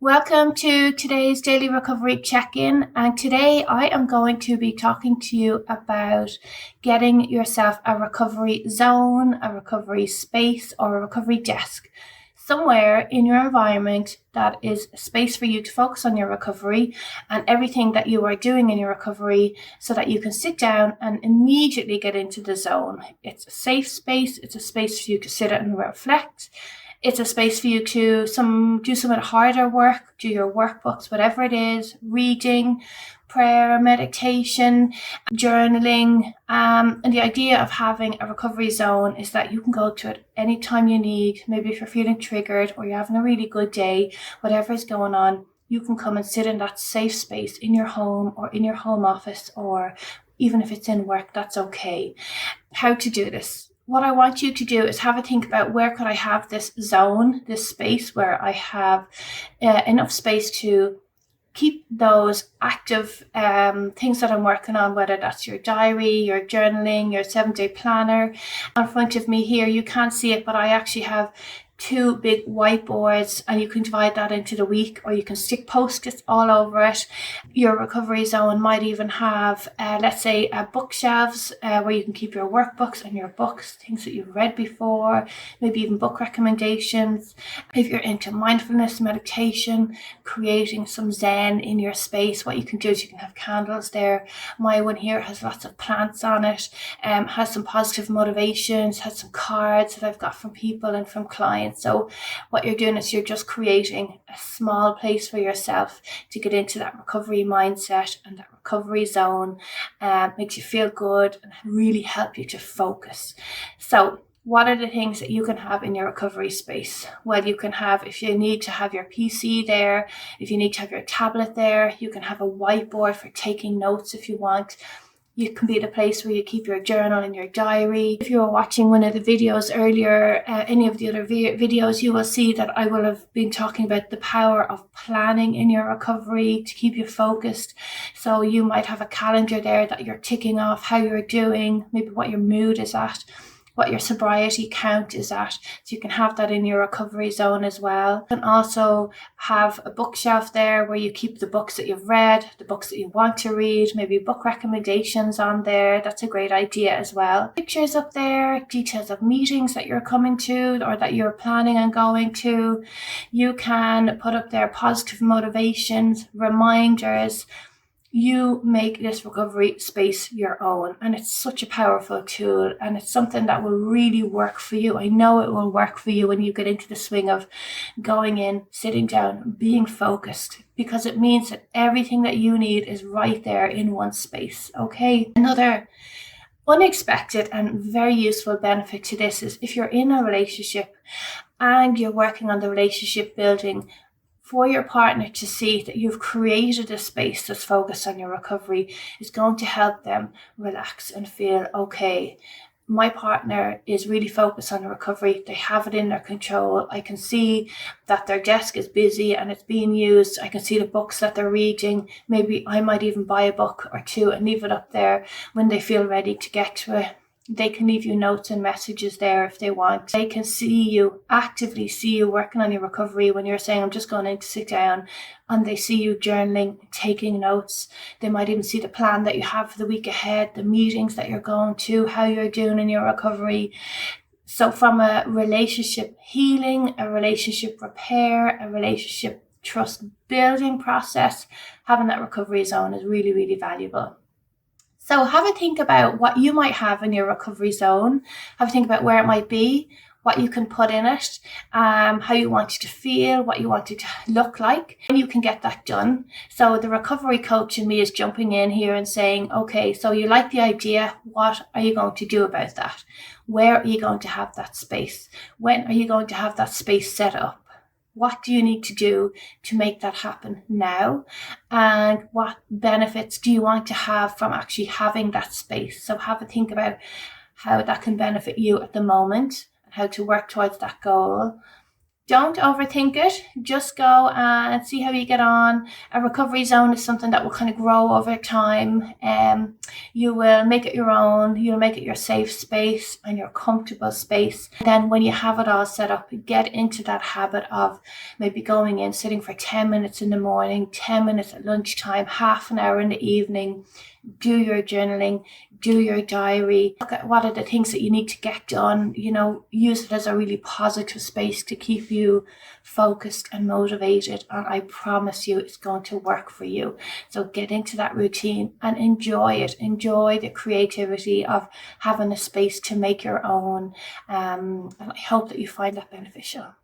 Welcome to today's daily recovery check-in, and today I am going to be talking to you about getting yourself a recovery zone, a recovery space, or a recovery desk. Somewhere in your environment that is a space for you to focus on your recovery and everything that you are doing in your recovery so that you can sit down and immediately get into the zone. It's a safe space. It's a space for you to sit and reflect. It's a space for you to do some of the harder work, do your workbooks, whatever it is, reading, prayer, meditation, journaling. And the idea of having a recovery zone is that you can go to it anytime you need. Maybe if you're feeling triggered or you're having a really good day, whatever is going on, you can come and sit in that safe space in your home or in your home office, or even if it's in work, that's okay. How to do this? What I want you to do is have a think about, where could I have this zone, this space where I have enough space to keep those active things that I'm working on, whether that's your diary, your journaling, your 7-day planner. In front of me here, you can't see it, but I actually have 2 big whiteboards, and you can divide that into the week, or you can stick post-its all over it. Your recovery zone might even have, let's say, bookshelves where you can keep your workbooks and your books, things that you've read before, maybe even book recommendations. If you're into mindfulness, meditation, creating some zen in your space, what you can do is you can have candles there. My one here has lots of plants on it, has some positive motivations, has some cards that I've got from people and from clients. So what you're doing is you're just creating a small place for yourself to get into that recovery mindset and that recovery zone. Makes you feel good and really help you to focus. So what are the things that you can have in your recovery space? Well, you can have, if you need to have your PC there, if you need to have your tablet there, you can have a whiteboard for taking notes if you want. You can be the place where you keep your journal and your diary. If you were watching one of the videos earlier, any of the other videos, you will see that I will have been talking about the power of planning in your recovery to keep you focused. So you might have a calendar there that you're ticking off how you're doing, maybe what your mood is at, what your sobriety count is at. So you can have that in your recovery zone as well. You can also have a bookshelf there where you keep the books that you've read, the books that you want to read, maybe book recommendations on there. That's a great idea as well. Pictures up there, details of meetings that you're coming to or that you're planning on going to. You can put up there positive motivations, reminders. You make this recovery space your own, and it's such a powerful tool, and it's something that will really work for you. I know it will work for you when you get into the swing of going in, sitting down, being focused, because it means that everything that you need is right there in one space. Okay. Another unexpected and very useful benefit to this is if you're in a relationship and you're working on the relationship building, for your partner to see that you've created a space that's focused on your recovery is going to help them relax and feel, okay, my partner is really focused on the recovery. They have it in their control. I can see that their desk is busy and it's being used. I can see the books that they're reading. Maybe I might even buy a book or 2 and leave it up there when they feel ready to get to it. They can leave you notes and messages there if they want. They can actively see you working on your recovery when you're saying, I'm just going in to sit down, and they see you journaling, taking notes. They might even see the plan that you have for the week ahead, the meetings that you're going to, how you're doing in your recovery. So from a relationship healing, a relationship repair, a relationship trust building process, having that recovery zone is really, really valuable. So have a think about what you might have in your recovery zone. Have a think about where it might be, what you can put in it, how you want it to feel, what you want it to look like, and you can get that done. So the recovery coach in me is jumping in here and saying, okay, so you like the idea. What are you going to do about that? Where are you going to have that space? When are you going to have that space set up? What do you need to do to make that happen now? And what benefits do you want to have from actually having that space? So have a think about how that can benefit you at the moment, how to work towards that goal. Don't overthink it. Just go and see how you get on. A recovery zone is something that will kind of grow over time. You will make it your own. You'll make it your safe space and your comfortable space. Then when you have it all set up, get into that habit of maybe going in, sitting for 10 minutes in the morning, 10 minutes at lunchtime, half an hour in the evening. Do your journaling, do your diary, look at what are the things that you need to get done, use it as a really positive space to keep you focused and motivated. And I promise you it's going to work for you. So get into that routine and enjoy it. Enjoy the creativity of having a space to make your own. And I hope that you find that beneficial.